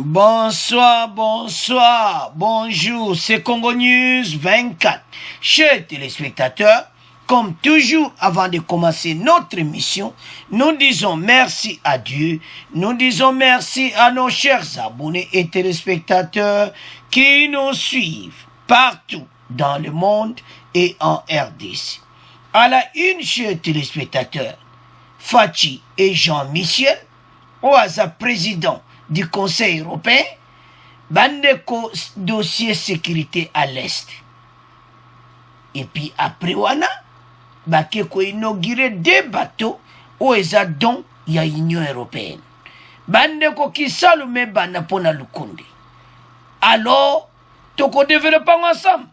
Bonsoir, bonsoir, bonjour, c'est Congo News 24. Chers téléspectateurs, comme toujours, avant de commencer notre émission, nous disons merci à Dieu, nous disons merci à nos chers abonnés et téléspectateurs qui nous suivent partout dans le monde et en RDC. À la une, chers téléspectateurs, Fachi et Jean-Michel, au hasard président du Conseil européen, bandeko dossier sécurité à l'Est. Et puis après wana, bakeko inauguré deux bateaux au don ya Union européenne. Bandeko qui salume bana pona lukundi. Alors, toko développons ensemble.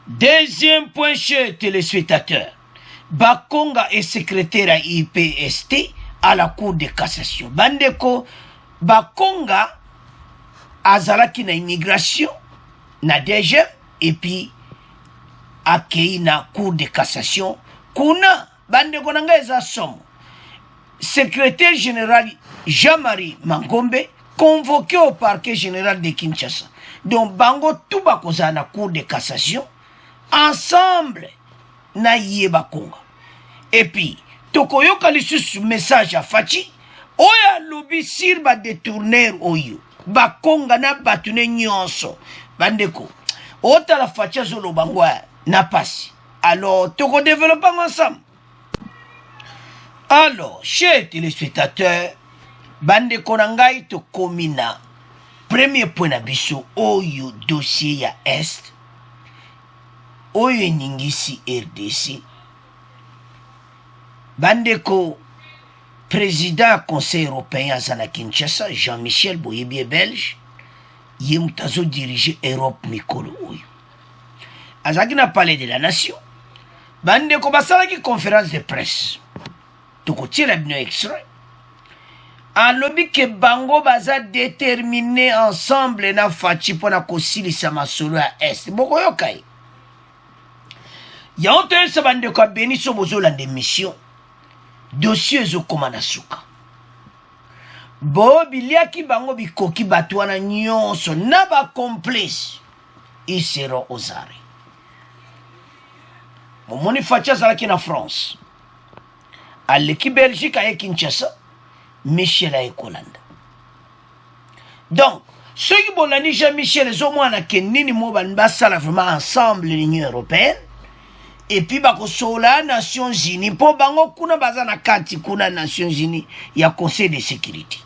Deuxième point, chers téléspectateurs, Bakonga est secrétaire à IPST à la Cour de cassation. Bandeko, Bakonga azalaki na immigration, na DG, et puis akei na Cour de cassation. Kuna, bandeko nanga eza somo. Secrétaire général Jean-Marie Mangombe, convoqué au parquet général de Kinshasa. Donc, bango tout bakoza na Cour de cassation, ensemble, na yé Bakonga. Et puis, tokoyoka lisusu message à Fachi, oya lobi sir ba détourner oyo. Bakonga na batune nyonso. Bandeko, ota la Fachi azolo bangwa na pasi. Alors, toko développons ensemble. Alors, chers téléspectateurs, bandeko nangai to komina. Premier point na biso oyo dossier ya Est. Oyo ningisi RDC. Bandeko, président Conseil européen à Kinshasa, Jean-Michel Boyebie belge, Yemutazo dirige Europe Mikolo Oyo. Azaki na palais de la nation, bandeko basalaki conférence de presse. Toko tira bino extrait. En lobby que bango baza déterminé ensemble na Fachi pona kosilisa masolo ya Est. Boko yokai. Ya onte sa bandeko abeni so bozolanda émission. Dossier ezokoma na suka. Bo biliaki bango bikoki bato wana nyonso na ba complice. Ils seront aux arrêts. Momoni Fachi azalaki na France. Aleki Belgique aye Kinshasa. Michel aye Kolanda. Donc, ceux qui bolani Jean-Michel ezomwana ke nini mo basala vraiment ensemble l'Union européenne. Et puis bakosola Nations Unies po bango kuna bazana kati kuna Nations Unies ya Conseil de sécurité.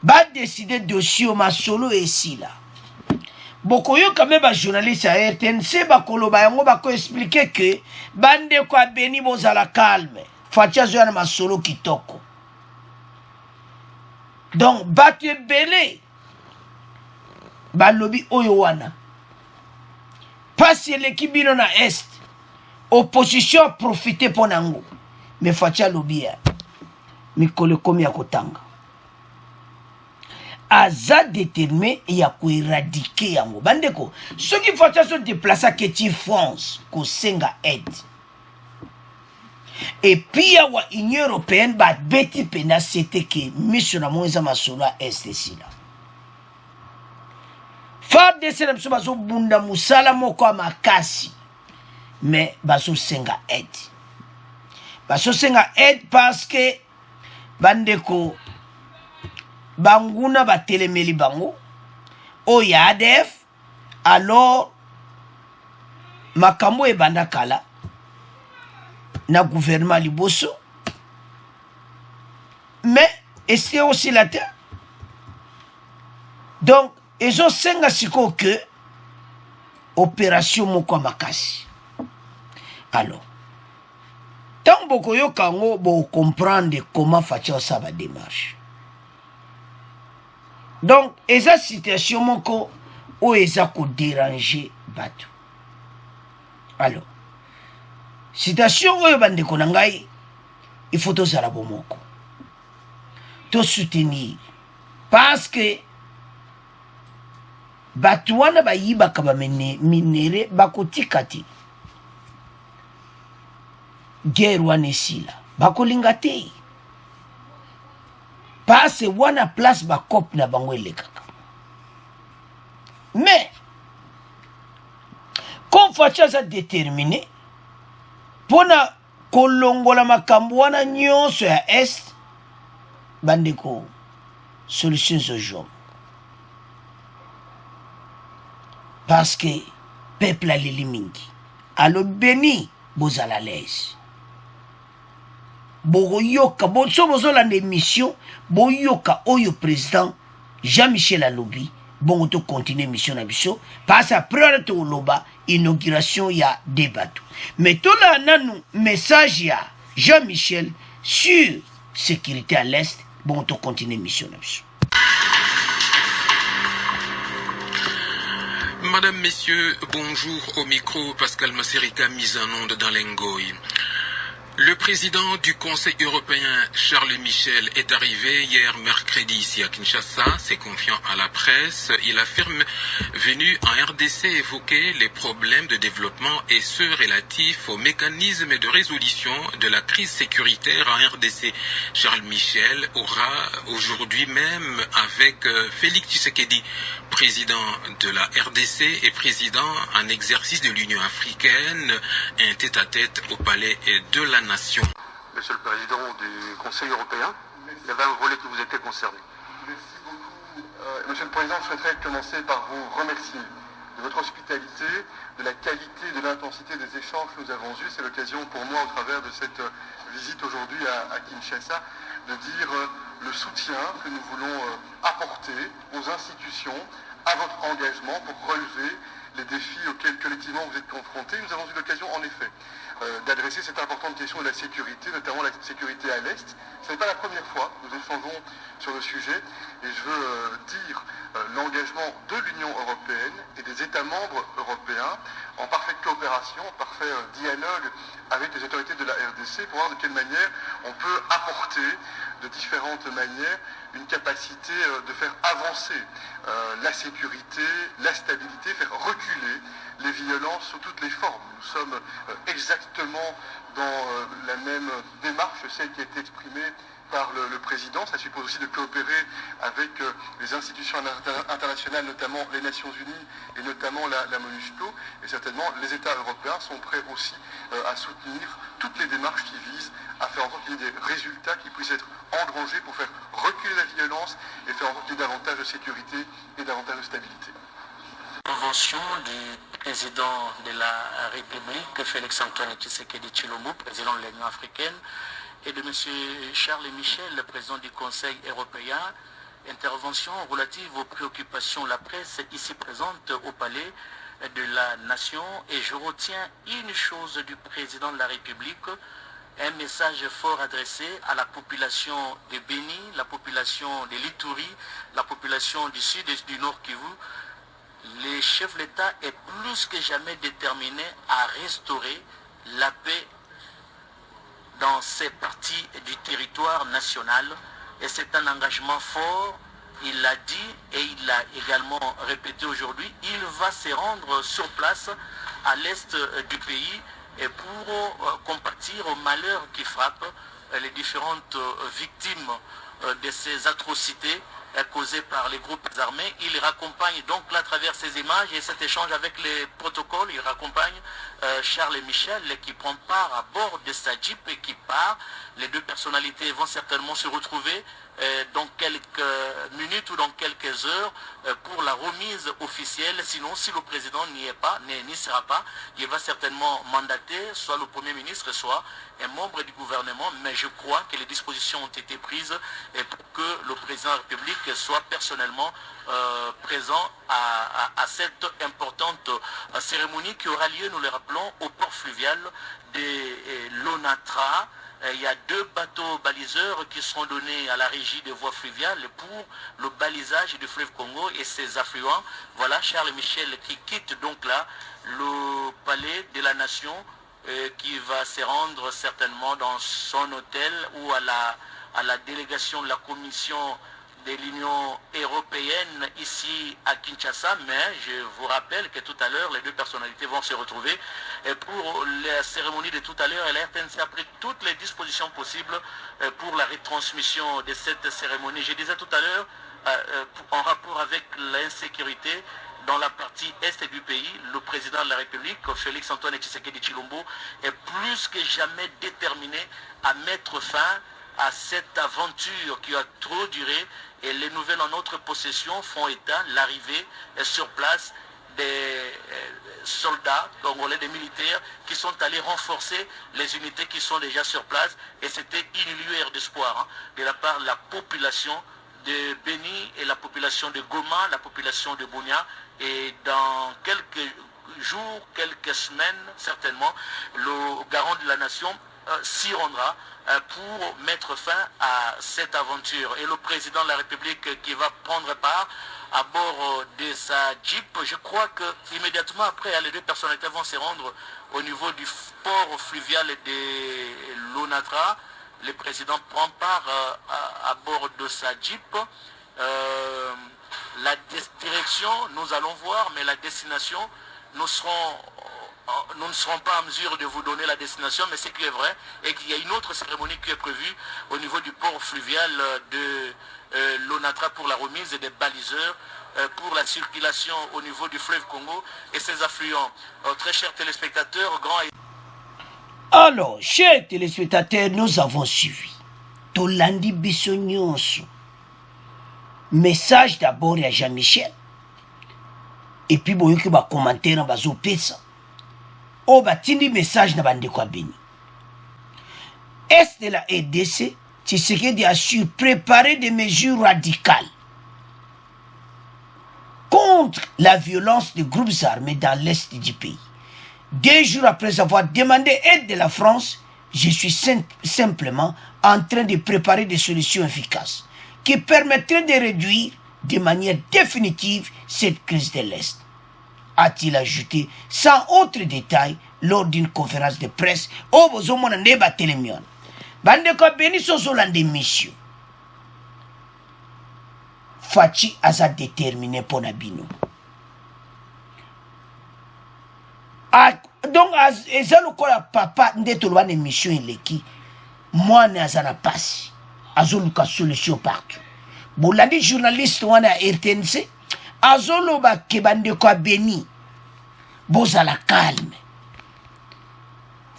Ba décider dossier masolo ici là. Bokoyo quand même ba journaliste à RTNC bakoloba yango bako expliquer que bande kwa beni bozala calme. Fatia zo na masolo kitoko. Donc batu belé balobi oyo wana. Passer l'équipe na Est. Opposition a profité pour Nango. Mais Fatia Lobia, Mikole Komi Akotanga. Aza déterminé et a éradiquer Yango. Bandeko, ceux qui Fatia se déplacent à Keti France, Kosenga aide. Et puis, il y a l'Union européenne, bah, beti pena, c'était que mission na moïse masula est ici là. Fab de Senem Sobazo Bunda Moussala Moko Makasi. Mais baso senga aide. Baso senga aide parce que bandeko banguna batelemeli bango o yadef alors makambo e bandakala na gouvernement liboso mais et c'est aussi la terre. Donc ils ont senga siko que opération moko makasi. Alors, tant beaucoup yo kango bo comprendre comment faire ça va démarche. Donc, esa situation moko ou esa ko déranger bateau. Alors, situation oyo bande konangai, il faut to sala bomoko. To soutenir parce que bateau wana ba yiba ka ba minere bakotikati. Guerre wana esila bakolinga te. Parce wana place ba cop na bango elekaka. Mais comme Facha a déterminé pour na kolongola makambo wana nyonso ya est bandeko solution zo jour. Parce que peuple a l'elimingi. Alors béni bozala l'aise. Boyoka bonso bozola l'émission boyoka oyo président Jean-Michel Alobi bon to continuer mission na biso parce après to loba inauguration ya débat. Mais tout là nanu message ya Jean-Michel sur sécurité à l'est bon to continuer mission na biso. Madame, Messieurs, bonjour au micro, Pascal Masserika, mise en onde dans l'Engoy. Le président du Conseil européen, Charles Michel, est arrivé hier mercredi ici à Kinshasa. C'est confiant à la presse. Il affirme, venu en RDC, évoquer les problèmes de développement et ceux relatifs aux mécanismes de résolution de la crise sécuritaire en RDC. Charles Michel aura aujourd'hui même avec Félix Tshisekedi, président de la RDC et président en exercice de l'Union africaine, un tête-à-tête au palais de la Nation. Monsieur le Président du Conseil européen, il y avait un volet qui vous était concerné. Merci beaucoup. Monsieur le Président, je souhaiterais commencer par vous remercier de votre hospitalité, de la qualité, de l'intensité des échanges que nous avons eus. C'est l'occasion pour moi, au travers de cette visite aujourd'hui à Kinshasa, de dire le soutien que nous voulons apporter aux institutions, à votre engagement pour relever les défis auxquels collectivement vous êtes confrontés. Nous avons eu l'occasion en effet d'adresser cette importante question de la sécurité, notamment la sécurité à l'Est. Ce n'est pas la première fois que nous échangeons sur le sujet et je veux dire l'engagement de l'Union européenne et des États membres européens en parfaite coopération, en parfait dialogue avec les autorités de la RDC pour voir de quelle manière on peut apporter de différentes manières une capacité de faire avancer la sécurité, la stabilité, faire reculer les violences sous toutes les formes. Nous sommes exactement dans la même démarche, celle qui a été exprimée par le président. Ça suppose aussi de coopérer avec les institutions internationales, notamment les Nations Unies et notamment la MONUSCO. Et certainement, les États européens sont prêts aussi à soutenir toutes les démarches qui visent à faire en sorte qu'il y ait des résultats qui puissent être engrangés pour faire reculer la violence et faire en sorte qu'il y ait davantage de sécurité et davantage de stabilité. Convention du président de la République, Félix-Antoine Tshisekedi Tshilombo, président de l'Union africaine, et de M. Charles Michel, le président du Conseil européen, intervention relative aux préoccupations de la presse ici présente au Palais de la Nation. Et je retiens une chose du président de la République, un message fort adressé à la population de Béni, la population de l'Ituri, la population du Sud et du Nord Kivu. Les chefs de l'État est plus que jamais déterminé à restaurer la paix dans ces parties du territoire national. Et c'est un engagement fort, il l'a dit et il l'a également répété aujourd'hui. Il va se rendre sur place à l'est du pays et pour compatir au malheur qui frappe les différentes victimes de ces atrocités causées par les groupes armés. Il raccompagne donc là à travers ces images et cet échange avec les protocoles, il raccompagne Charles Michel qui prend part à bord de sa Jeep et qui part. Les deux personnalités vont certainement se retrouver dans quelques minutes ou dans quelques heures pour la remise officielle. Sinon, si le président n'y sera pas, il va certainement mandater soit le Premier ministre, soit un membre du gouvernement. Mais je crois que les dispositions ont été prises pour que le président de la République soit personnellement présent à cette importante cérémonie qui aura lieu, nous le rappelons, au port fluvial de l'Onatra. Il y a 2 bateaux baliseurs qui seront donnés à la régie des voies fluviales pour le balisage du fleuve Congo et ses affluents. Voilà Charles Michel qui quitte donc là le palais de la Nation qui va se rendre certainement dans son hôtel ou à la délégation de la commission de l'Union européenne ici à Kinshasa, mais je vous rappelle que tout à l'heure, les deux personnalités vont se retrouver pour la cérémonie de tout à l'heure et la RTNC a pris toutes les dispositions possibles pour la retransmission de cette cérémonie. Je disais tout à l'heure, en rapport avec l'insécurité dans la partie est du pays, le président de la République, Félix Antoine Tshisekedi Tshilombo, est plus que jamais déterminé à mettre fin à cette aventure qui a trop duré, et les nouvelles en notre possession font état l'arrivée sur place des soldats congolais, des militaires qui sont allés renforcer les unités qui sont déjà sur place, et c'était une lueur d'espoir de la part de la population de Beni et la population de Goma, la population de Bunia, et dans quelques jours, quelques semaines certainement, le garant de la nation s'y rendra pour mettre fin à cette aventure. Et le président de la République qui va prendre part à bord de sa Jeep, je crois que immédiatement après, les deux personnalités vont se rendre au niveau du port fluvial de l'Onatra. Le président prend part à bord de sa Jeep. La direction, nous allons voir, mais la destination, nous ne serons pas en mesure de vous donner la destination, mais ce qui est vrai est qu'il y a une autre cérémonie qui est prévue au niveau du port fluvial de l'Onatra pour la remise des baliseurs pour la circulation au niveau du fleuve Congo et ses affluents. Très chers téléspectateurs, Alors, chers téléspectateurs, nous avons suivi Tolandi Bissonyonso. Message d'abord à Jean-Michel. Et puis, il y a un commentaire dans le pesa. Oh, batindi message na bande kwa Beni. Est de la RDC, Tshisekedi a su préparer des mesures radicales contre la violence des groupes armés dans l'est du pays. 2 jours après avoir demandé aide de la France, je suis simplement en train de préparer des solutions efficaces qui permettraient de réduire de manière définitive cette crise de l'Est, a-t-il ajouté sans autre détail lors d'une conférence de presse au Bozomona Neba Telemion. Bande ko Beni Sozolande mission. Fachi aza déterminé pour Nabino. Donc, ezalo ko la papa ndeto lwa ne mission eleki. Moi ne azana passe. Azoluka solution partout. Bolandi journaliste wana RTNC azoloba ke bande ko Beni. Bozala calme.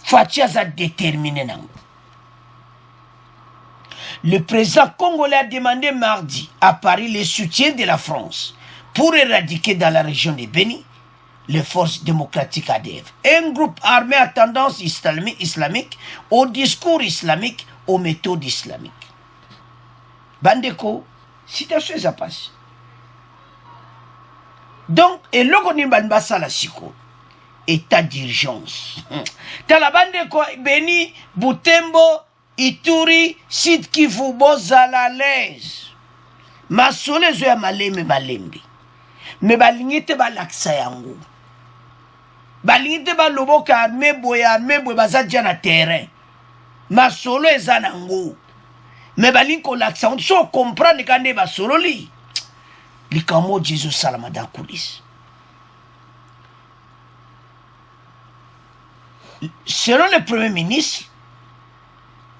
Fachi aza déterminé nango. Le président congolais a demandé mardi à Paris le soutien de la France pour éradiquer dans la région de Beni les forces démocratiques ADF, un groupe armé à tendance islamique, au discours islamique, aux méthodes islamiques. Bandeko, citation ça passe. Donc, et l'ogoni banbasa la siko, état d'urgence. T'as la bandeko, Beni, Butembo, Ituri, Sud Kivu, bozala l'aise. Masole zo ya malembe. Me balingite ba laksa yango. Balingite ba loboka armé boy bazadja na terrain. Masolo eza nango. Me balinko laksa on so comprendre kande ba solo li. Likamo Jésus salama dans coulisses. Selon le premier ministre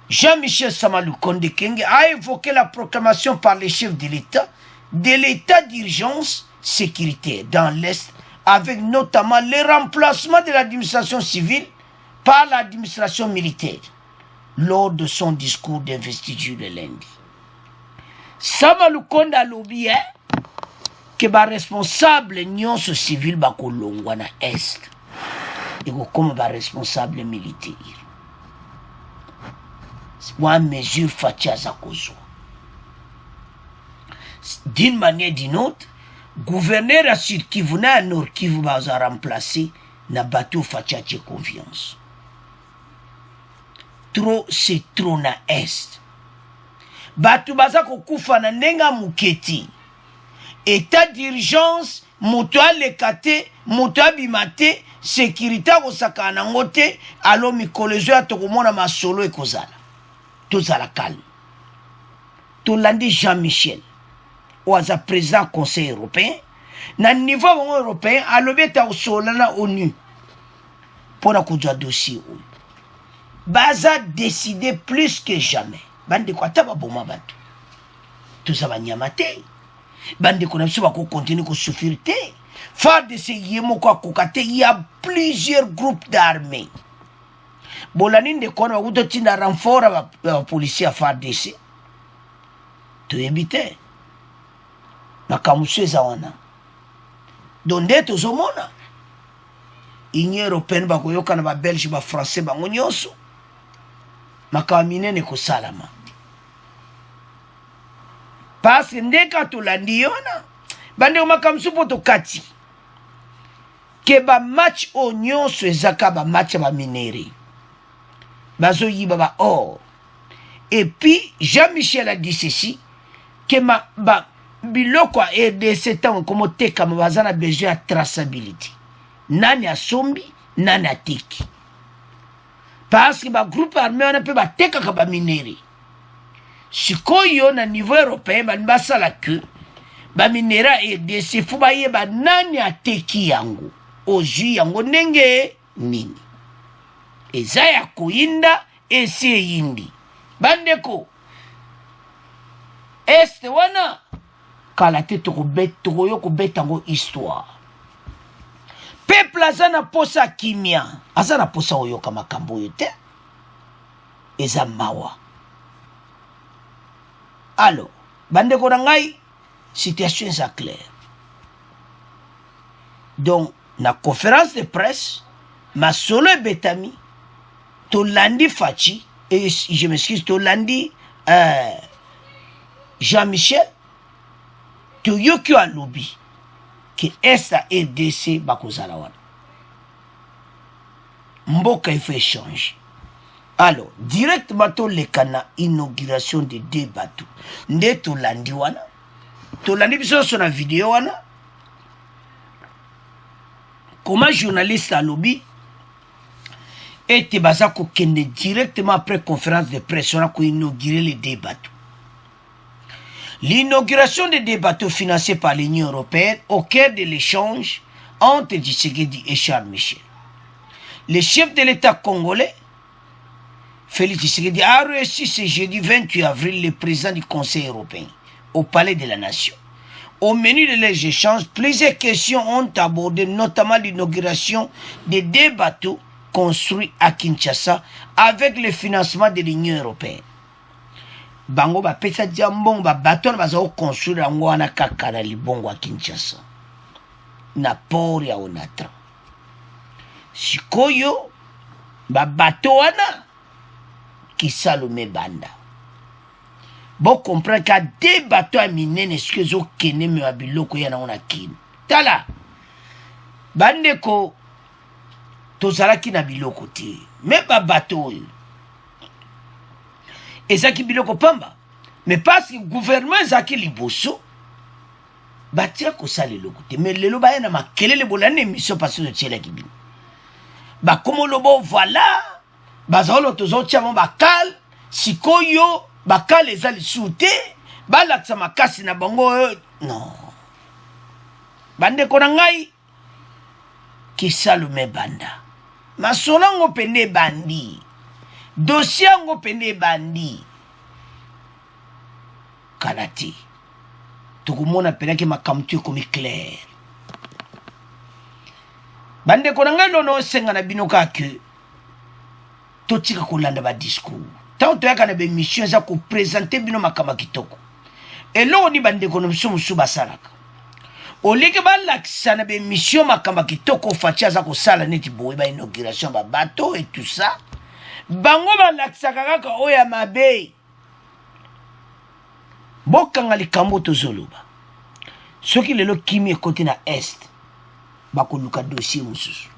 Jean-Michel Samalukonde Kenge a évoqué la proclamation par les chefs de l'état d'urgence sécuritaire dans l'Est, avec notamment le remplacement de l'administration civile par l'administration militaire lors de son discours d'investiture de lundi. Samalukonde a lobby que les responsables nyons civils bakolongwa na Est et comme les responsables militaires. Une mesure faciale à cause. D'une manière ou d'une autre, gouverneur à Sud Kivu na Nord Kivu va remplacer na bateau faciale de confiance. Trop c'est trop na Est. Bateau baza kokufa na nenga muketi. État d'urgence, moto alekate, moto abimate, sécurité kosaka na ngote, alo mikolezo ya tokomona masolo ekozala. Tous à la calme. Tolandi Jean-Michel, oaza président conseil européen na niveau bango européen alobi ta osolana ONU pona kujwa dossier oyo baza décider plus que jamais bandeko ata baboma bato toza banyama te bandeko na biso bakokontinue kosouffrir te FARDC ye moko akoka te. Il y a plusieurs groupes d'armées bolani ndeko wana bakuti otinda renfort ya bapolisier ya FARDC toyebi te makambo so eza wana donc nde tozomona union européenne bakoyoka na babelge bafrançais bango nyonso makambo minene kosalama parce que ndeka tolandi ye wana bandeko makambo so mpo tokati ke bamatch oyo nyonso ezaka bamatch ya baminere bazoyiba baor et puis Jean-Michel a dit ceci que biloko ya RDC ntango ekomotekama baza na besoin ya traçabilité nani asombi nani ateki parce que bagroupe armé wana mpe batekaka baminere sikoyo na niveau européen bani basala ke baminere ya RDC fo bayeba nani ateki yango ozwi yango ndenge nini eza ya koyinda esi eyindi bandeko este wana kala te tokoyo kobeta yango histoire peuple aza na posa kimia aza na posa oyoka makambo oyo te eza mawa alors bandeko na ngai situation eza claire donc na conférence de presse masolo ebetami tolandi Fachi et je m'excuse tolandi Jean-Michel toyoki alobi ke esta RDC bakozala wana mboka il faut échanger. Alors directement toleka na inauguration de deux bateaux nde tolandi wana tolandi biso so na vidéo wana comment journaliste alobi ete baza kokende directement après conférence de presse wana ko inaugurer les deux bateaux. L'inauguration des deux bateaux financés par l'Union européenne au cœur de l'échange entre Tshisekedi et Charles Michel. Le chef de l'État congolais, Félix Tshisekedi, a reçu ce jeudi 28 avril le président du Conseil européen au Palais de la Nation. Au menu de les échanges, plusieurs questions ont abordé, notamment l'inauguration des deux bateaux construits à Kinshasa avec le financement de l'Union européenne. Bango ba pesa jambon ba bateau baza construire yango wana kaka na libongo ya Kinshasa na port ya Onatra. Sikoyo ba bateau wana Kisalume banda. Bon comprendre ka deux bateaux à minene ce que zo kene me biloko ya na ona kin. Tala bandeko tozalaki na biloko te. Mais ba bateau et ça qui biloko pamba mais parce que le gouvernement zaki liboso batia ko sale lokote mais lelo ba na makelele bolane émission parce que tiela ki bin ba komo lobo voilà bazalo tozo tiamo bakal sikoyo bakal ezali soute balaksa makasi na bango non bande ko ngai Kisalume banda masolango pende bandi dossier ngo pende bandi kalati tukumona penaki makamtu komi clair bande ko ngalo no senga na binoka ke totika kolanda ba discours tanto yaka na be mission za ko présenter bino makama kitoko elo ni bande ko no musu basalaka olike balakisa na be mission makama kitoko facha za ko sala neti boye ba inauguration ba bateau et tout ça bango balakisaka kaka oyo ya mabe bokanga likambo tozoloba soki lelo kimi ekoti na est bakoluka dossier mosusu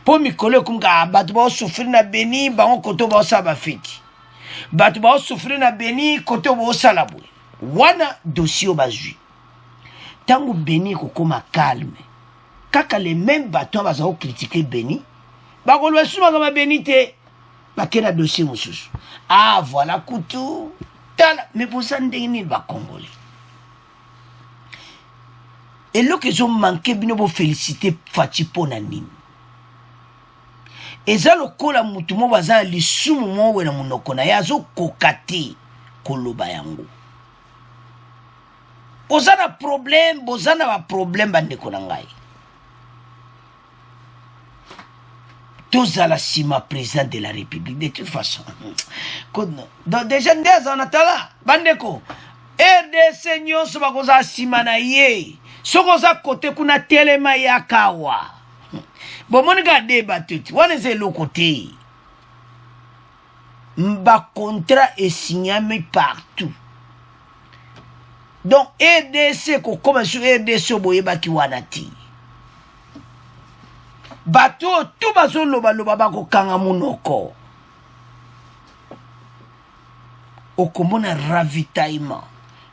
po mikolo ekumika bato baosufri na Beni bango koto baosala bafeti bato baosufri na Beni koto baosala boye wana dossier oyo bazwi ntango Beni ekokoma calme kaka les mêmes bato baza kokritike Beni bakoloba sumaka mabeni te bakena dossier mosusu ah voilà kutu tala mais pour ça ndenge nini ba congolais Et là qu'ils ont manqué, bino bo féliciter Fachi Ponanine. Et ça le kola mutumo baza lisumu mo wena munoko na yazo kokate koloba yango. Bozana problème, bozana ba problème bandeko na ngai. Tozala sima président de la République de toute façon. Donc déjà ndez on atala bandeko RDC nyonso bakoza sima na ye. Sokoza kote kuna telema yakawa. Bon, mon gars, débat tout. On est le côté. Mba contrat est signé partout. Donc, RDC, comme sur RDC, boyeba ki wanati. Bateau, tout bazo loba bako kanga munoko. Okomona ravitaillement.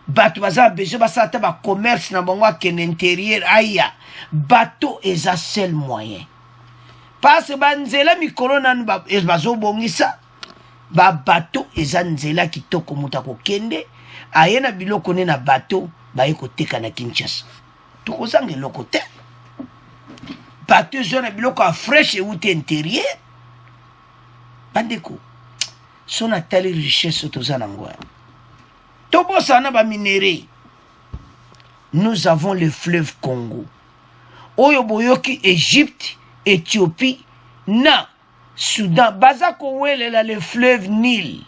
Bateau baza besoin basata ba commerce na bango ken intérieur aya. Bateau est un seul moyen. Parce que banzela mikolo nanu bazo bongisa ba bateau eza nzela kitoko muta ko kende ayena biloko ne na bateau ba yeko teka na Kinshasa to zanga loko te bateau zona biloko a fresh et ou intérieur bandeko sona tali richesse to zana ngwa to bosana ba minéraux. Nous avons le fleuve Congo oyo boyoki Égypte, Éthiopie, na Soudan, bazako welela le fleuve Nil.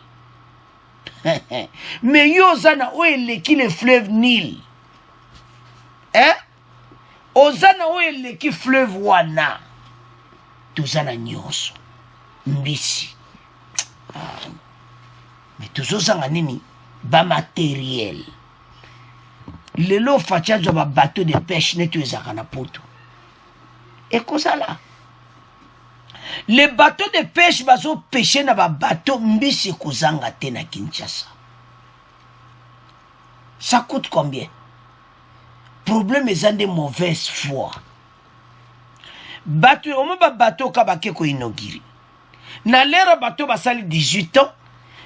Mais yozana weleki le fleuve Nil. Hein? Ozana weleki fleuve wana. Tozana nyonso. Mbisi. Mais tozozanga nini? Ba matériel. Lelo fachazo ba bateau de pêche neto ezaka na poto. Et quoi ça là? Les bateaux de pêche bazo pêcher na ba bateau mbisi kozanga te na Kinshasa. Ça coûte combien? Problème est de mauvaise foi. Bateau, on ba bateau kabake ko inogiri. Na lera bateau basali 18 ans.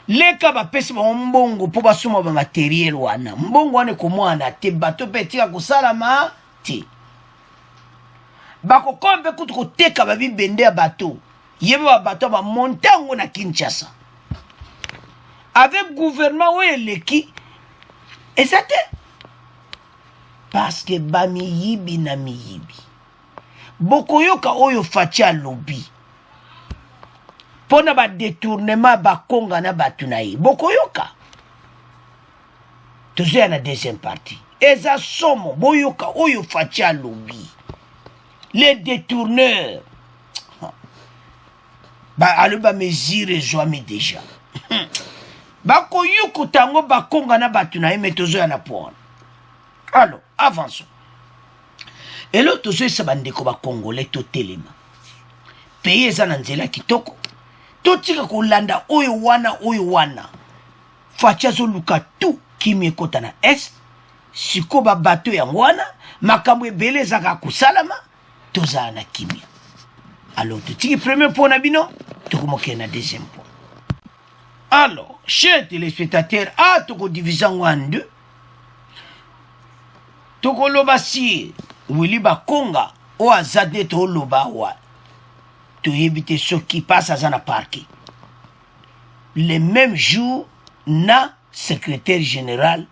Leka ba pesi ba mbongo po basuma ba matériel wana. Mbongo wane ko mwana te bateau petika ko salama te. Bako kombe kutu koteka babi bende ya bateau. Yebe ba bateau ba montango na Kinshasa. Avec gouvernement ou eleki. Et ça te. Parce que ba miyibi na miyibi. Bokoyoka oyo facha lobby. Pona ba détournement ba konga na batunayi. Bokoyoka. Tozoya na deuxième partie. Eza somo boyoka oyo facha lobby. Les détourneurs. Ba aluba mesure joami déjà. Bako yuku tango bakonga na batunayi metozoya na pona. Alors, avançons. Et là, tozoya sabandeko ba congolais to telema. Pays eza na nzela kitoko. Totika kolanda oyo wana. Fachazo luka tu kimi ekota na est. Siko ba bateau ya wana. Makambo ebele zaka kusalama. Toza na kimia. Alors, tiki premier point na bino. Tokomoke na deuxième point. Alors, chers téléspectateurs, toko division en deux. Toko loba si Willy Bakonga o azade to loba wa. To éviter ce qui passe à Zana Parké. Le même jour, na secrétaire général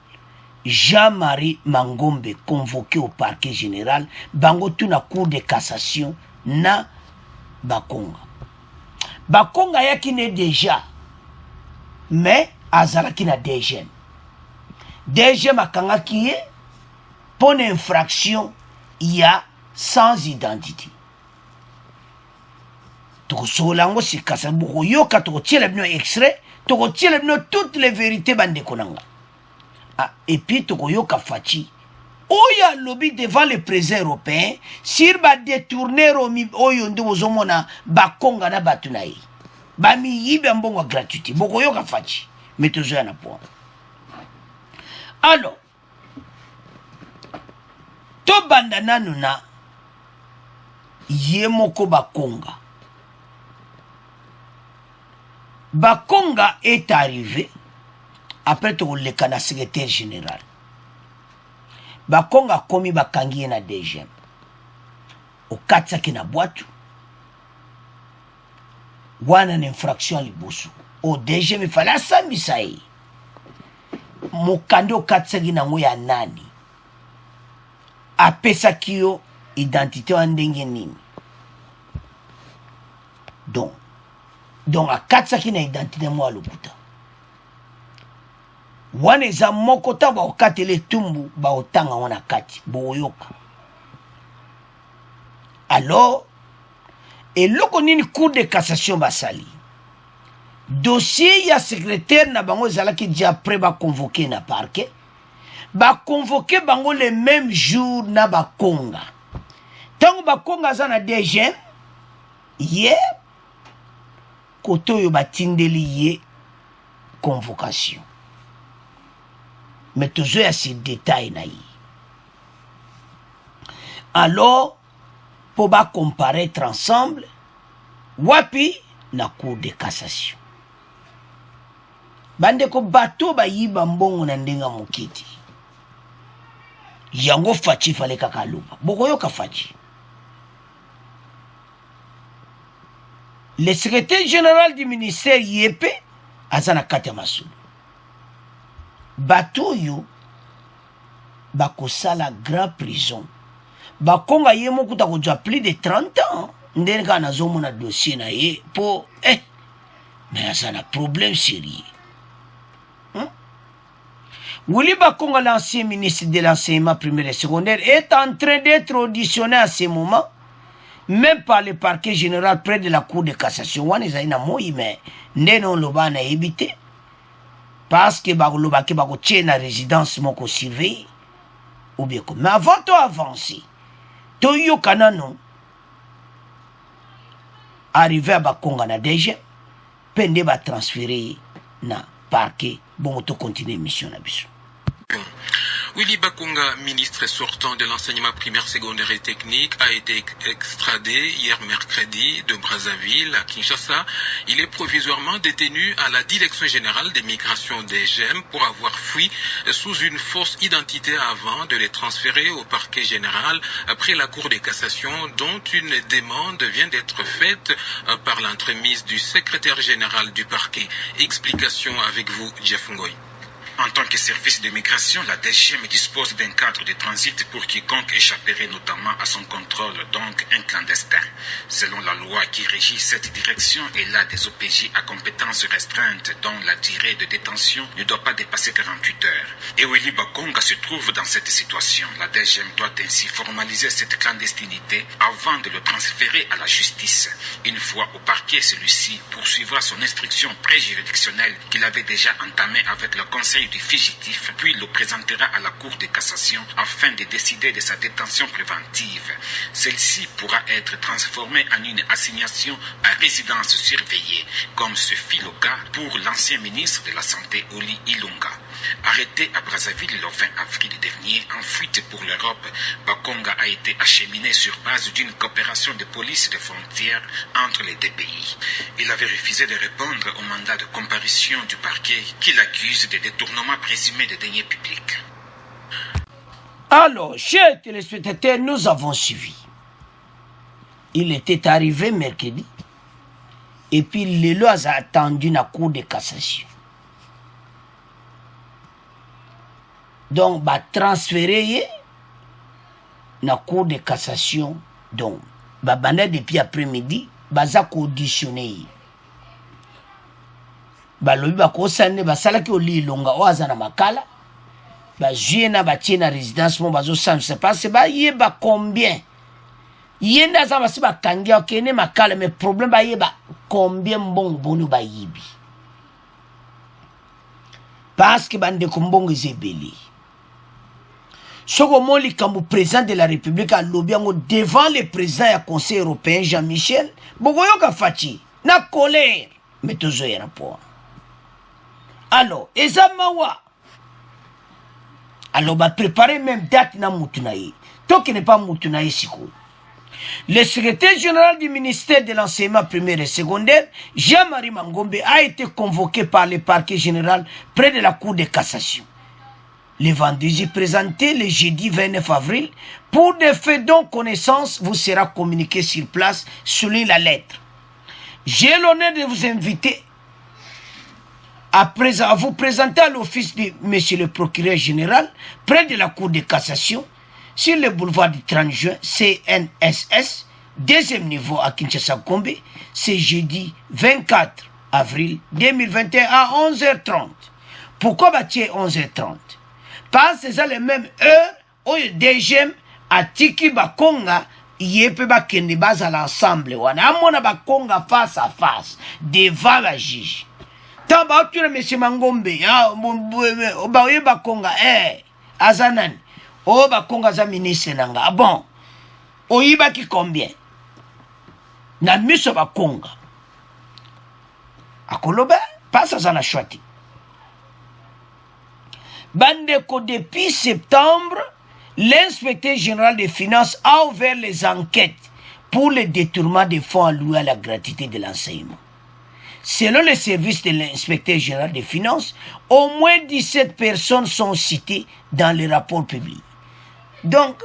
Jean-Marie Mangombe convoqué au parquet général, bango tout na cour de cassation na Bakonga. Bakonga yaki ne déjà, mais azalaki na DGM. DGM akanga kiye pour une infraction il y a sans identité. Toko solango si kasa buko yoka toko tiele bino extrait, toko tiele bino toutes les vérités bande konanga. Et puis toko yoka fachi. Oya lobby devant le président européen, sir ba détourner oyo ndo zomona bakonga na batunayi. Ba mi yibe mbongo gratuité. Boko yoka fachi. Metozo na point. Alors, to banda nanu na yemoko bakonga. Bakonga est arrivé après tout le secrétaire général. bakonga komi bakangi ye na DGM okatisaki na bwatu wana na infraction ya libusu o DGM ifale asambisa ye mokandi okatisaki nango ya nani apesaki yo identité wa ndenge nini donc akatisaki na identité mo ya lokuta wana eza moko ta baokatela etumbu baotanga wana kati booyoka alors eloko nini cour de cassation basali dossier ya secrétaire na bango ezalaki dia après baconvoqué na parquet baconvoqué bango le même jour na bakonga ntango bakonga aza na DGM ye koto oyo batindeli ye convocation mais toujours à ces détails naï. Alors, pour ba comparaître ensemble, wapi na cour de cassation. Bande ko bato ba yiba mbongo na ndenga mokiti. Yango fachi fale kakaluba. Bokoyo ka fachi. Le secrétaire général du ministère Yépe azana kata masulu. Bato yo bakosala grand prison bakonga ye moko ta kodja plus de 30 ans ndenge kana zomo na dossier na ye po mais ça na problème sérieux Willy Bakonga, l'ancien ministre de l'enseignement primaire et secondaire, est en train d'être auditionné à ce moment même par le parquet général près de la cour de cassation wana ezali na moi mais ndeno loba na ebité parce que bakolobaki bakotie na résidence moko surveille ou bien comme mais avant to avancer to yokana non arrivé à Bakonga na DG pende ba transférer na parquet bon to continuer mission na biso. Willy Bakonga, ministre sortant de l'enseignement primaire, secondaire et technique, a été extradé hier mercredi de Brazzaville à Kinshasa. Il est provisoirement détenu à la Direction générale des migrations DGM pour avoir fui sous une fausse identité avant de les transférer au parquet général après la Cour de cassation dont une demande vient d'être faite par l'entremise du secrétaire général du parquet. Explication avec vous, Jeff Ngoy. En tant que service de migration, la DGM dispose d'un cadre de transit pour quiconque échapperait notamment à son contrôle, donc un clandestin. Selon la loi qui régit cette direction, elle a des OPJ à compétences restreintes dont la durée de détention ne doit pas dépasser 48 heures. Et Willy Bakonga se trouve dans cette situation. La DGM doit ainsi formaliser cette clandestinité avant de le transférer à la justice. Une fois au parquet, celui-ci poursuivra son instruction préjuridictionnelle qu'il avait déjà entamée avec le Conseil du fugitif, puis le présentera à la Cour de cassation afin de décider de sa détention préventive. Celle-ci pourra être transformée en une assignation à résidence surveillée, comme ce fit le cas pour l'ancien ministre de la Santé Oli Ilunga. Arrêté à Brazzaville le 20 avril dernier, en fuite pour l'Europe, Bakonga a été acheminé sur base d'une coopération de police de frontières entre les deux pays. Il avait refusé de répondre au mandat de comparution du parquet qui l'accuse de détournement présumé de deniers publics. Alors, chers téléspectateurs, nous avons suivi. Il était arrivé mercredi et puis les lois a attendu la Cour de cassation. Donc, va transférer la Cour de cassation. Donc, va banner depuis après-midi, va auditionner. Balobi bakosane basalaki oli longa oaza na makala bajuye na batie na résidence mo bazosambisa parce ba yeba combien yenda za basi bakangi okene makala mais problème ba yeba combien mbongo bonu ba yibi parce que bande kombongo ezebeli soko moli kambu président de la République a lobby ngo devant le président du Conseil européen Jean-Michel bokoyoka fachi na colère mais toujours un rapport. Alors, Ezamawa. Alors, va préparer même date na Moutunaï. Tant qu'il n'est pas Moutunaï, Sikou. Le secrétaire général du ministère de l'enseignement primaire et secondaire, Jean-Marie Mangombe, a été convoqué par le parquet général près de la Cour de cassation. le vendredi, présenté le jeudi 29 avril. Pour des faits dont connaissance vous sera communiqué sur place, souligne la lettre. J'ai l'honneur de vous inviter à vous présenter à l'office de monsieur le procureur général près de la Cour de cassation sur le boulevard du 30 juin, CNSS, deuxième niveau à Kinshasa-Gombe, c'est jeudi 24 avril 2021 à 11h30. Pourquoi bâtir 11h30? Parce que c'est la même heure où le deuxième a tiki bakonga yepe bakende base à l'ensemble. Wana amona bakonga face à face devant la juge. Tant ba tu monsieur Mangombe, ba oye bakonga azanan. Oh bakonga za ministre nanga. Ah bon. Oyiba ki combien? Na miso bakonga. Akoloba passe à la chouati. Bandeko, depuis septembre, l'inspecteur général des finances a ouvert les enquêtes pour le détournement des fonds alloués à la gratuité de l'enseignement. Selon les services de l'inspecteur général des finances, au moins 17 personnes sont citées dans les rapports publics. Donc,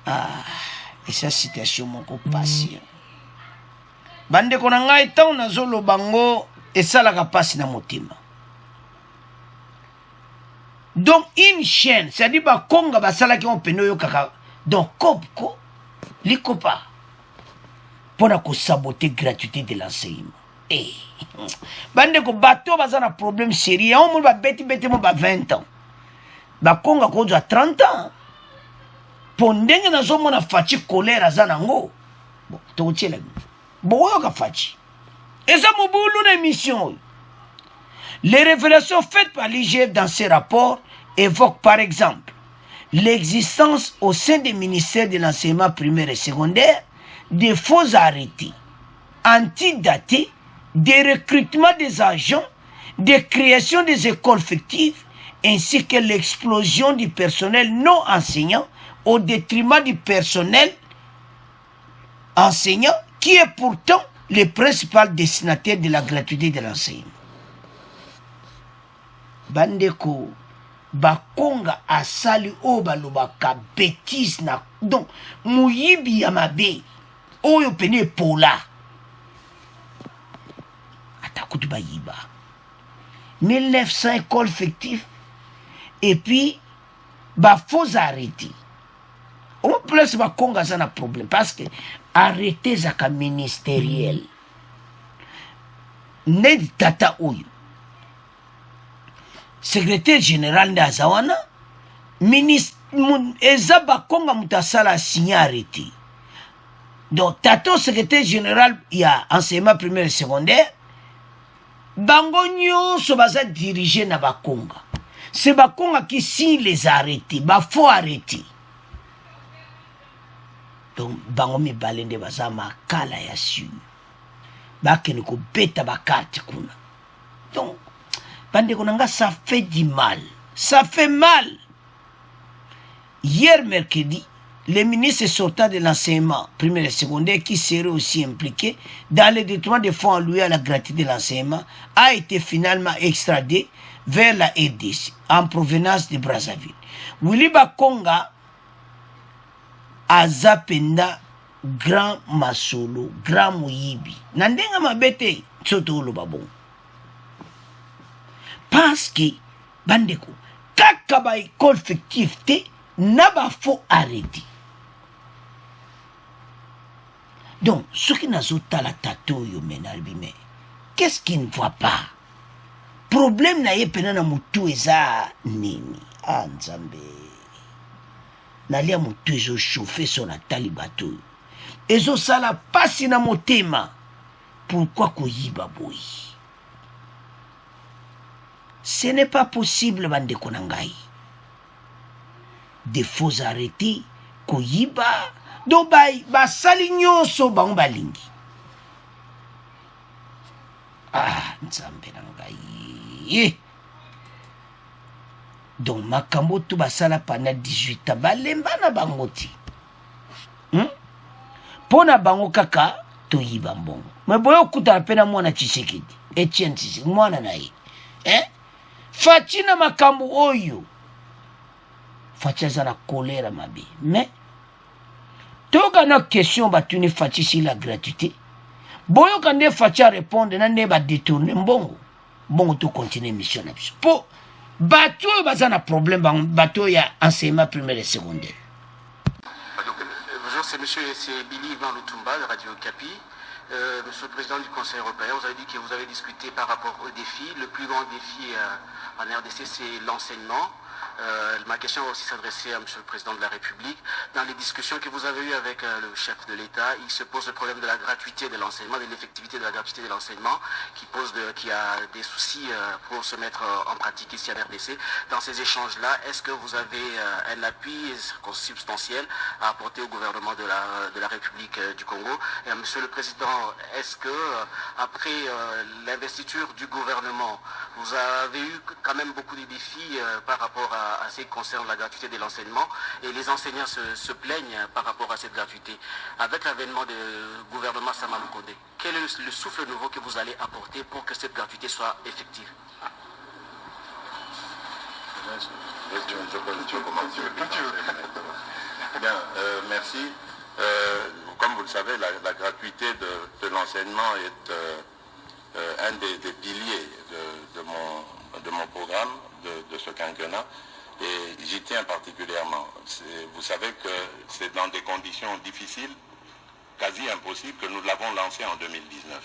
et sa citation mon coup patient. Bandeko na ngai tant na zolo bango et ça la passe na motima. Donc, une chaîne, c'est-à-dire que Konga basala qui ont peno kaka. Donc, Kopko, li kopa. Pour na ko saboter gratuité de l'enseignement. Eh. Bande ko bateau bazana problème sérieux. On mo ba beti mo ba 20 ans. Ba Konga ko a 30 ans. Pondenge na zo mo na fachi colère azana ngo. Bon, to tchela. Bon yo ka fachi. Et ça mo boulou na émission. Les révélations faites par l'IGF dans ces rapports évoquent par exemple l'existence au sein des ministères de l'enseignement primaire et secondaire de faux arrêtés, antidatés, des recrutements des agents, des créations des écoles fictives, ainsi que l'explosion du personnel non enseignant au détriment du personnel enseignant qui est pourtant le principal destinataire de la gratuité de l'enseignement. Bandeko bakonga asali obalobaka bêtise na donc muyibi ya mabe oyo pene pola atakutu bayiba 1900 écoles fictives et puis faux arrêtés. On plus bakonga ça na problème parce que arrêté zaka ministériel ne tata oyo secrétaire général de Azawana, ministre Ezaba Konga Mutasala signé arrêté. Donc, tato secrétaire général, il y a enseignement primaire et secondaire. Bangonyo Sobaza dirigé na Bakonga. C'est Bakonga qui signe les arrêtés, faut arrêter. Donc, Bangomi Balende Bazama Kala Yasu. Bakeniko beta bakati kuna. Donc, ça fait du mal. Ça fait mal. Hier mercredi, le ministre sortant de l'enseignement primaire et secondaire qui serait aussi impliqué dans le détournement des fonds alloués à la gratuité de l'enseignement a été finalement extradé vers la RDC en provenance de Brazzaville. Willy Bakonga azapenda grand masolo, grand muyibi. Nandenga mabete tsoto lo babon. Parce que, bandeko, kaka ba école fictive te, n'a faut arrêter. Donc, ce qui n'a pas la tato yo menarbime, qu'est-ce qui ne voit pas? Problème na ye pena na mutu eza nini? Ah, nzambe. Na lia mutu ezo chauffer son atali bateau. Ezo sala pasi na motema. Pourquoi koyiba boy? Ce n'est pas possible, bande konangai. Des faux arrêtés, koyiba, do ba saligno so ba balingi. Ah, nzambe nangai. Donc makambo tu basala pendant 18 ans, balemba na bangoti. Pona bango kaka to yiba mbongo. Mais boyo kuta pena mwana Tshisekedi. Etienne Tshisekedi mwana na ye. faci na makambo oyo faci aza na colère mabe. Mais toyoka na question batuni faci si la gratuité boyoka nde faci a répondre na nde badétourne mbongo to continue mission na biso po bato oyo baza na problème bato oyo ya enseignement primaire et secondaire. Bonjour, c'est monsieur Billy Ivan Lutumba de Radio Capi. Monsieur le Président du Conseil européen, vous avez dit que vous avez discuté par rapport aux défis. Le plus grand défi en RDC, c'est l'enseignement. Ma question va aussi s'adresser à Monsieur le Président de la République. Dans les discussions que vous avez eues avec le chef de l'État, il se pose le problème de la gratuité de l'enseignement, de l'effectivité de la gratuité de l'enseignement, qui a des soucis pour se mettre en pratique ici à RDC. Dans ces échanges-là, est-ce que vous avez un appui substantiel à apporter au gouvernement de la République du Congo? Et Monsieur le Président, est-ce que après l'investiture du gouvernement, vous avez eu quand même beaucoup de défis par rapport à ce qui concerne la gratuité de l'enseignement, et les enseignants se plaignent par rapport à cette gratuité. Avec l'avènement du gouvernement Sama Lukonde, quel est le souffle nouveau que vous allez apporter pour que cette gratuité soit effective? Bien, merci. Comme vous le savez, la gratuité de l'enseignement est un des piliers de mon programme, de ce quinquennat, et j'y tiens particulièrement. Vous savez que c'est dans des conditions difficiles, quasi impossibles, que nous l'avons lancé en 2019.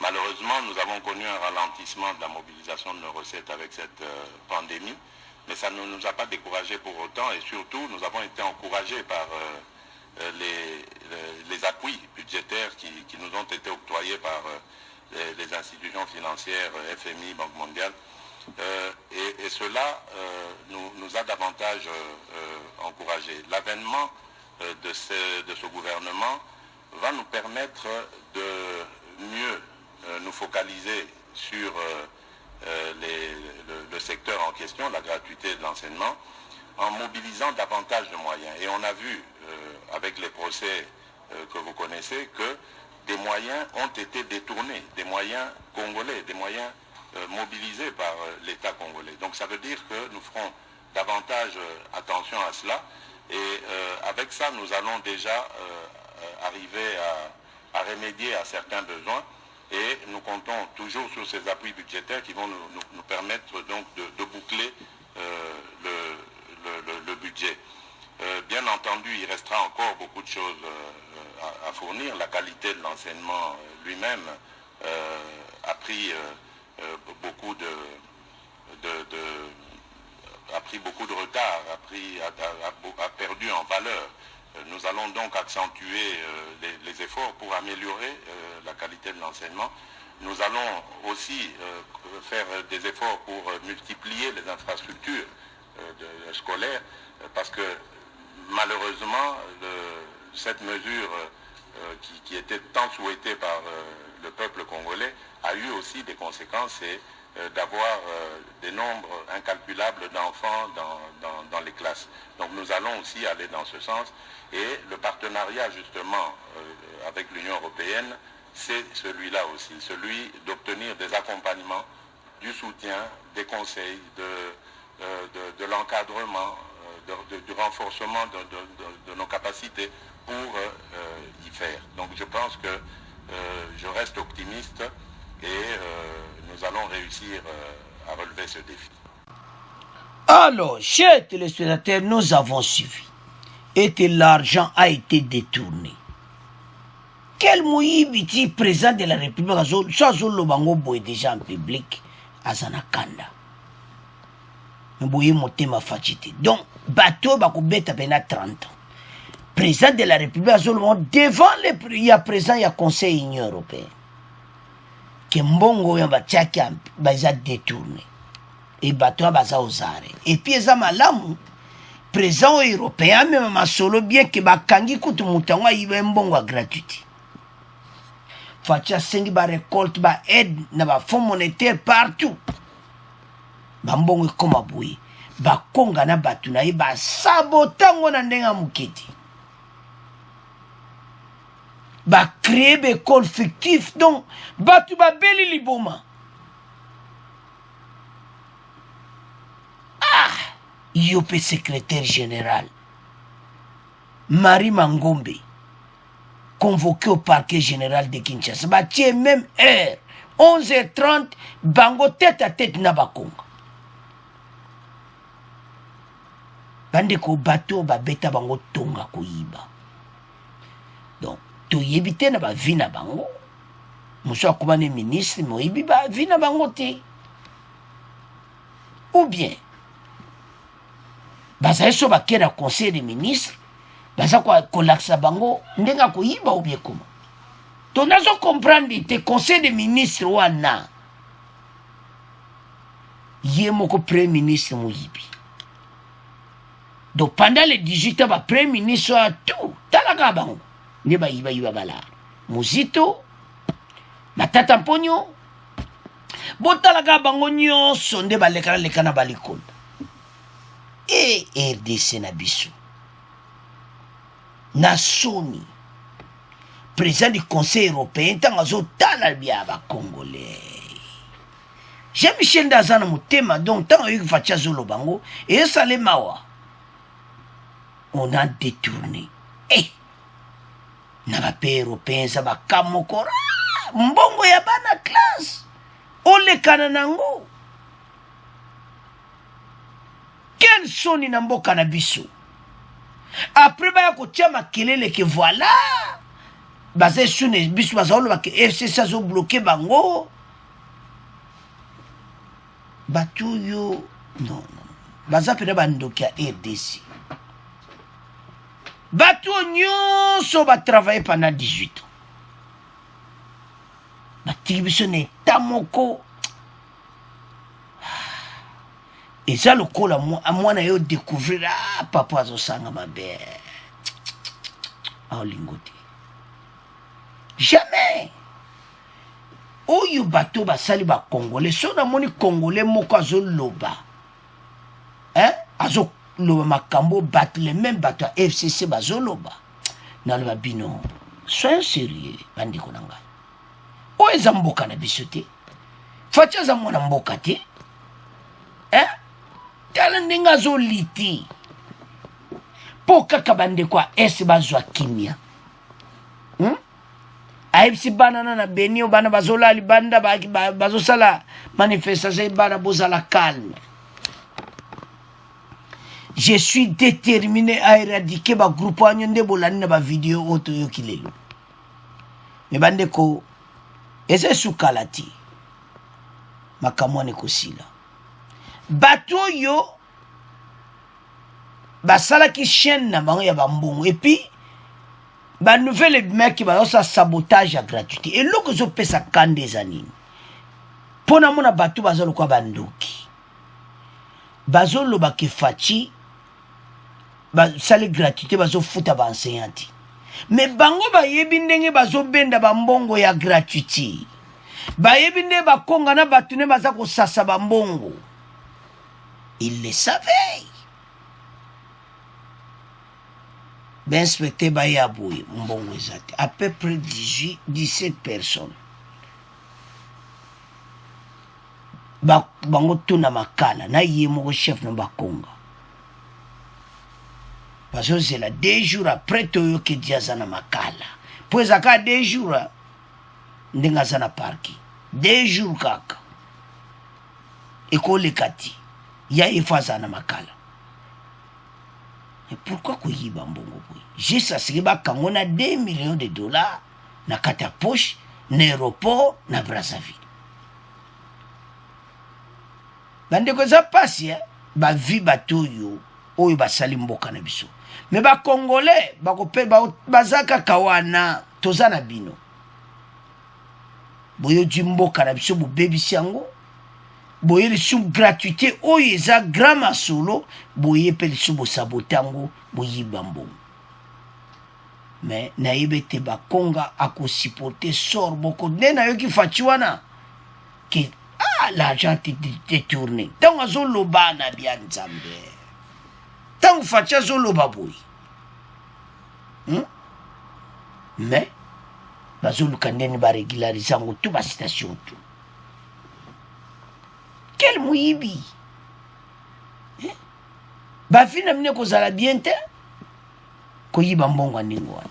Malheureusement, nous avons connu un ralentissement de la mobilisation de nos recettes avec cette pandémie, mais ça ne nous a pas découragés pour autant, et surtout, nous avons été encouragés par les appuis budgétaires qui nous ont été octroyés par les institutions financières, FMI, Banque mondiale, et cela nous a davantage encouragés. L'avènement de ce gouvernement va nous permettre de mieux nous focaliser sur le secteur en question, la gratuité de l'enseignement, en mobilisant davantage de moyens. Et on a vu avec les procès que vous connaissez que des moyens ont été détournés, des moyens congolais, des moyens mobilisés par l'État congolais. Donc ça veut dire que nous ferons davantage attention à cela, et avec ça nous allons déjà arriver à remédier à certains besoins, et nous comptons toujours sur ces appuis budgétaires qui vont nous permettre donc de boucler le budget. Bien entendu, il restera encore beaucoup de choses à fournir. La qualité de l'enseignement lui-même a pris beaucoup de retard, a perdu en valeur. Nous allons donc accentuer les efforts pour améliorer la qualité de l'enseignement. Nous allons aussi faire des efforts pour multiplier les infrastructures scolaires, parce que malheureusement, cette mesure qui était tant souhaitée par le peuple congolais a eu aussi des conséquences, et d'avoir des nombres incalculables d'enfants dans les classes. Donc nous allons aussi aller dans ce sens, et le partenariat justement avec l'Union européenne, c'est celui-là aussi, celui d'obtenir des accompagnements, du soutien, des conseils, de l'encadrement, du renforcement de nos capacités pour y faire. Donc je pense que je reste optimiste, et nous allons réussir à relever ce défi. Alors, chers téléspectateurs, nous avons suivi et que l'argent a été détourné. Quel moïbiti président de la République, soit Zolobango boy déjà en public, à Zanakanda. Mboye motema fachité. Donc, bateau bakobeta pena 30 ans. Président de la République à Zolobango, devant il y a président, il y a Conseil Union européenne. Que mbongo yamba tchaki baza détourné. Et bateau baza osare. Et puis, eza malamu. Président européen, même ma solo bien que bakangi kutu mutangwa yibe mbongo gratuit. Fatia sengi ba récolte ba aide na ba fonds monétaire partout. Ba mbongo koma boye. Ba konga na batu na ba sabotango na ndenga muketi. Ba créer des écoles fictifs donc batu ba beli liboma. Yopé secrétaire général Marie Mangombe convoqué au parquet général de Kinshasa. Batie même heure 11h30 bango tête à tête na bakonga. Bandeko bateau babeta bango tonga koyiba. Donc to yebite na ba vina bango. Muso akomane ministre moyibi ba vina bango te. Ou bien baza so bakena conseil des ministres baza kwa kolaksa bango ndenga koyiba ou bien comment. Donc nazo comprendre te conseil des ministres wana yemoko premier ministre moyibi. Donc pendant les 18 ans, le premier ministre a tout. Talaga bango. Neba yiba bala. Muzito. Matata Mponyo. Botalaga bango nyonso nde lekana balikona. Et RDC na biso. Na Sony. Président du Conseil européen, tangazo tala bia ba Congolais. Jean-Michel Ndazana mutema donc tango yuki facha zolo bango et sale mawa. On a détourné. Na ba pays européen za ba kamokora mbongo ya bana classe. Ole kananango. Quel soni na mboka na biso. Après ba ya kotia makelele ke voilà. Bazé sune biso bazalo ba ke FC ça zo bloqué bango. Batuyo non. Baza pena bandoki ya RDC. Batuyo nyonso ba travailler pendant 18 ans. Batibiso ne tamoko. Et ça le col à moi na yo découvrir papa zo sanga mabe. Ah lingote. Jamais. Oyo bato basali ba Congolais, so na moni Congolais moko azo loba. Azo loba makambo bat les mêmes bato à FCC bazo loba. Na loba bino. Soyez sérieux bandi konanga. O eza mboka na biso te. Facha za mwana mboka te. Tala ndenga zo liti. Po kaka bande kwa esi bazwa kimia. Aipsi bana na benio bana bazola libanda bazosala manifestation bana bozala calme. Je suis déterminé à éradiquer ba groupe anyonde bolani na ba vidéo auto yokilelo. Me bande ko ese sukalati makamwane kosila. Bato yo basala ki chaîne na bango ya bambongo et puis ba nouvelle mec qui va ça sabotage à gratuité et loko zo pesa kande zanini pona mona batu bazolo kwa bandoki bazolo ba ke fachi ba sale gratuité bazo futa ba enseignanti mais bango ba yebi ndenge bazo benda ba mbongo ya gratuité ba yebi ndenge ba konga na batu ne baza ko sasa ba mbongo il le savait. Ben inspecteur Bayabouye, mbongo ezate, à peu près 17 personnes. Bango tuna makala, na yemo chef na bakonga. Parce que c'est là 2 jours après toyo ke diazana makala. Pues aka 2 jours, ndenga zana parki. 2 jours kaka. Ekole kati, ya ifaza na makala. Et pourquoi koyiba mbongo boy? J'ai ça c'est ba kangona 2 millions de dollars na kata poche na aéroport na Brazzaville. Bande ko za pasi ba vi batoyo oyo basali mboka na biso. Mais ba Congolais ba ko pe bazaka kawana tozana bino. Boyo jimboka na biso bu baby siango. Boye le sous gratuité oyo eza grand masolo boye pe le sous bo sabotango boyi bambo mais na yebete ba konga ako supporter sort boko nena yo ki fachiwana ki l'argent est détourné tant azo loba na bien nzambe tant facha zo loba boy mais bazo lukandeni ba régulariser ngo tout ba station tout. Quel mouibi? bafina mine kozala bien te koyiba mbongo ndingo wana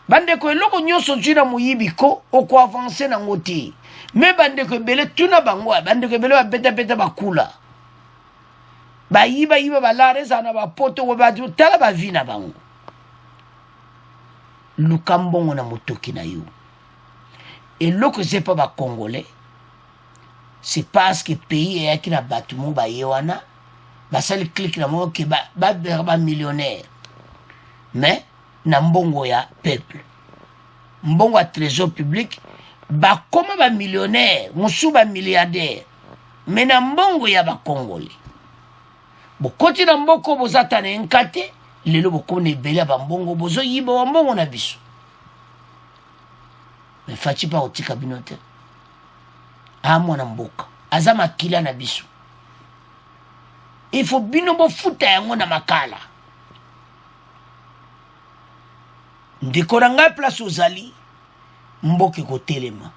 bandeko eloko nyonso tuna moyibi ko okoavanse nango te me bandeko ebele tuna bango bandeko ebele babetapeta bakula bayiba balare eza na bapoto tala bavi na bango luka mbongo na motoki na yo eloko eze pa bakongolais c'est parce que pays eyaki na bato mo baye wana basali clique na moko ke babera millionnaire mais na mbongo ya peuple mbongo ya trésor public bakoma millionnaire mosusu milliardaire mais na mbongo ya bakongolais bokoti na mboko bozata na enkate lelo bokomi na ebele ya bambongo bozoyiba wa mbongo na biso me faci pa kotika bino te amwana mboka aza makila na biso ifo bino bofuta yango na makala ndeko na ngai place ozali mboka ekotelema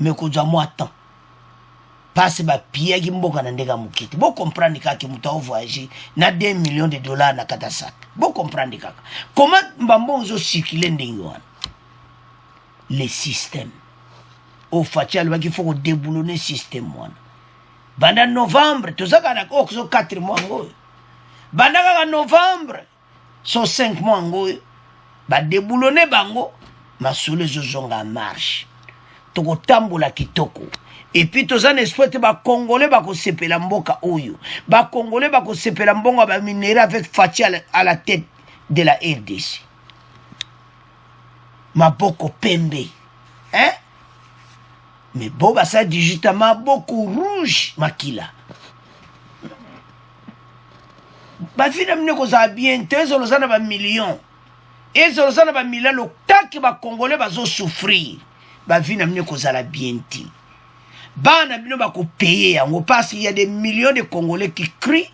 me kozwa mwa temps pase bapiaki mboka na ndenge mokete bocomprendre kaka moto avoyage na 2 millions de dollars na kata sak bocomprendre kaka comment mbambongo ezocircule ndenge wana le système ofaci alobaki fo kodeboulone système wana banda novembre tozaka na so 4 mois ngoyo banda kaka novembre so 5 mois ngoyo badeboulone bango masolo ezozonga marche tokotambola kitoko et puis toza na espoir te bakongolais bakosepela mboka oyo bakongolais bakosepela mbongo ba minéraux avec Faci à la tête de la RDC maboko pembe hein mais bon ça digitement beaucoup rouge makila bafina mine kozala bien te ezolozana ba million ezolozana ba million lo taki bakongolais bazosouffrir bafina mine kozala bien te bana bino bakopaye yango parce qu'il y a des millions de Congolais qui crient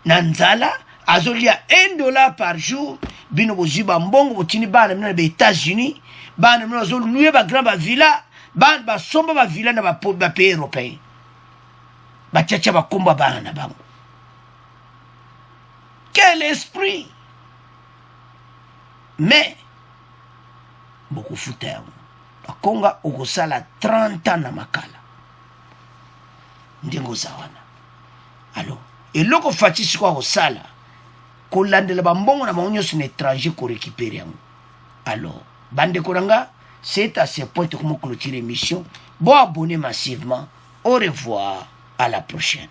na nzala azolia $1 par jour bino boziba mbongo botini bana bino na États-Unis bana bino azoluye ba grand ba villa bana basomba ba villa na ba pays européen bachacha bakomba bana na bango quel esprit mais beaucoup futa yango bakonga okosala 30 ans na makala ndingo za wana alors eloko Faci sikwa kosala kolandela bambongo na bango nyonso na étranger korécupere yango alors bandeko nanga c'est à ce point que je clôture l'émission. Bon, abonnez massivement. Au revoir, à la prochaine.